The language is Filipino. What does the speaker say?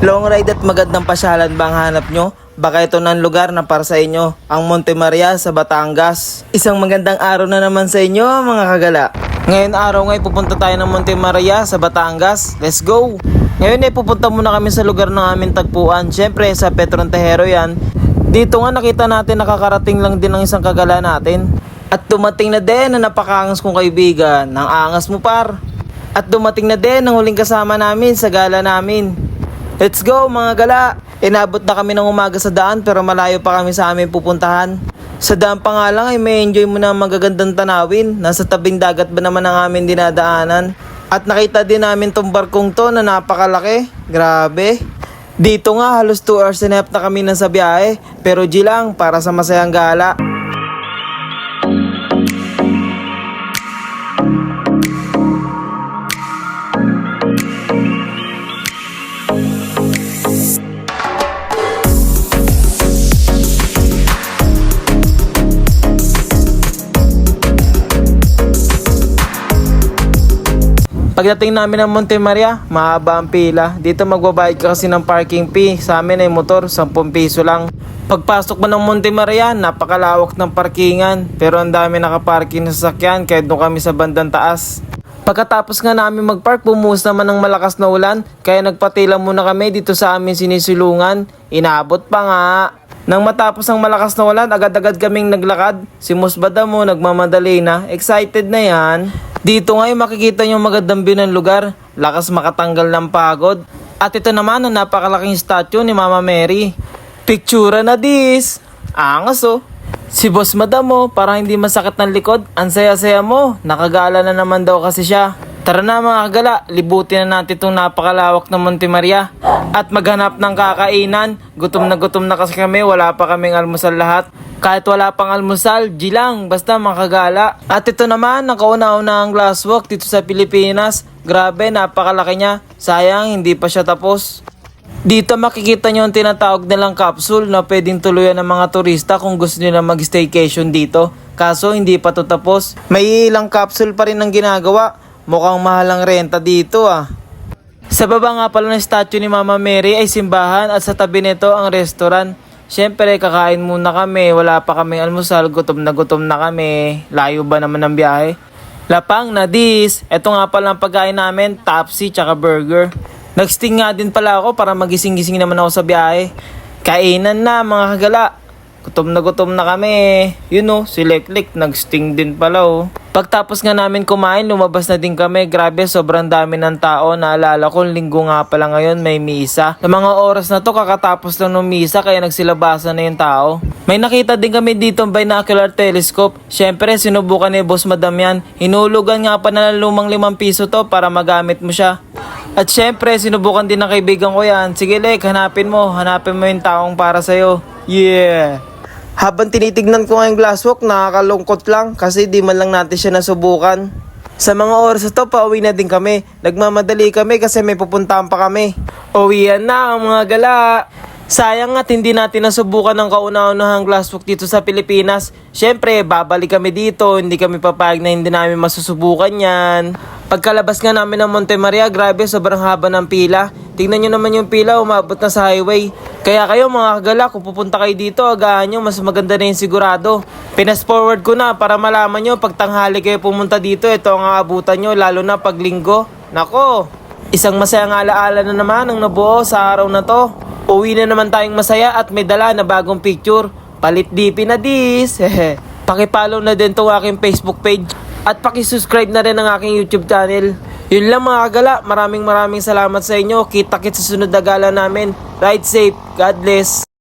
Long ride at magandang pasyalan ba ang hanap nyo? Baka ito na ang lugar na para sa inyo, ang Monte Maria sa Batangas. Isang magandang araw na naman sa inyo mga kagala. Ngayon araw ngay pupunta tayo ng Monte Maria sa Batangas. Let's go! Ngayon ay pupunta muna kami sa lugar ng aming tagpuan. Siyempre sa Petron Tejero yan. Dito nga nakita natin nakakarating lang din ng isang kagala natin. At dumating na din na napakaangas kong kaibigan. Ang angas mo par. At dumating na din ang huling kasama namin sa gala namin. Let's go mga gala! Inabot na kami ng umaga sa daan pero malayo pa kami sa aming pupuntahan. Sa daan pa nga lang ay may enjoy mo na magagandang tanawin. Nasa tabing dagat ba naman ang aming dinadaanan. At nakita din namin tong barkong to na napakalaki. Grabe. Dito nga halos 2 hours and a half na kami nasa biyahe. Pero G lang para sa masayang gala. Pagdating namin ng Monte Maria, mahaba ang pila. Dito magbabayad ka kasi ng parking fee. Sa amin ay motor, 10 piso lang. Pagpasok mo ng Monte Maria, napakalawak ng parkingan. Pero ang dami nakaparking na sasakyan kahit doon kami sa bandang taas. Pagkatapos nga namin magpark, bumuhos naman ng malakas na ulan. Kaya nagpatila muna kami dito sa amin sinisilungan. Inabot pa nga. Nang matapos ang malakas na ulan, agad-agad kaming naglakad. Si Musbada mo, nagmamadali na. Excited na yan. Dito ngayon makikita nyo magandang view ng lugar. Lakas makatanggal ng pagod. At ito naman ang napakalaking statue ni Mama Mary. Pictura na dis. Angas oh. Si Boss Madam mo, para hindi masakit ng likod. Ang saya-saya mo. Nakagala na naman daw kasi siya. Tara na mga kagala, libutin na natin itong napakalawak ng Monte Maria. At maghanap ng kakainan. Gutom na kasi kami, wala pa kaming almusal lahat. Kahit wala pang almusal, G lang, basta makagala. At ito naman, ang kauna-una ang glasswalk dito sa Pilipinas. Grabe, napakalaki niya. Sayang, hindi pa siya tapos. Dito makikita nyo ang tinatawag nilang capsule na pwedeng tuluyan ng mga turista kung gusto nila mag-staycation dito. Kaso hindi pa to tapos. May ilang capsule pa rin ang ginagawa. Mukhang mahal ang renta dito ah. Sa baba nga pala ng statue ni Mama Mary ay simbahan at sa tabi nito ang restaurant. Siyempre kakain muna kami, wala pa kaming almusal, gutom na kami. Layo ba naman ang biyahe? Lapang na dis. Ito nga pala ang pagkain namin, Tapsi tsaka burger. Nagsting nga din pala ako para magising-gising naman ako sa biyahe. Kainan na mga kagala. Gutom na kami. Yun oh, si Leklik nagsting din pala oh. Pagtapos nga namin kumain, lumabas na din kami. Grabe, sobrang dami ng tao. Naalala ko, linggo nga pala ngayon, may misa. Sa mga oras na to, kakatapos lang ng misa, kaya nagsilabasan na yung tao. May nakita din kami dito ang binocular telescope. Siyempre, sinubukan ni Boss Madam yan. Hinulugan nga pa na lumang 5 piso to para magamit mo siya. At siyempre, sinubukan din ng kaibigan ko yan. Sige Lek, hanapin mo yung taong para sa'yo. Yeah! Habang tinitignan ko ngayong glasswalk, nakakalungkot lang kasi di man lang natin siya nasubukan. Sa mga oras na to, pauwi na din kami. Nagmamadali kami kasi may pupuntahan pa kami. Uwian na ang mga gala. Sayang at hindi natin nasubukan ang kauna-unahang glasswalk dito sa Pilipinas. Siyempre, babalik kami dito. Hindi kami papayag na hindi namin masusubukan yan. Pagkalabas nga namin ng Monte Maria, grabe, sobrang haba ng pila. Tingnan nyo naman yung pila, umabot na sa highway. Kaya kayo mga kagala, kung pupunta kayo dito, agahan nyo, mas maganda na yung sigurado. Pinas forward ko na para malaman nyo, pag tanghali kayo pumunta dito, ito ang aabutan nyo, lalo na pag linggo. Nako, isang masayang alaala na naman ang nabuo sa araw na to. Uwi na naman tayong masaya at may dala na bagong picture. Palit DP na dis. Pakipollow na din to aking Facebook page. At pakisubscribe na rin ang aking YouTube channel. Yun lang mga kagala, maraming salamat sa inyo. Kita-kits sa sunod na gala namin. Ride safe, God bless.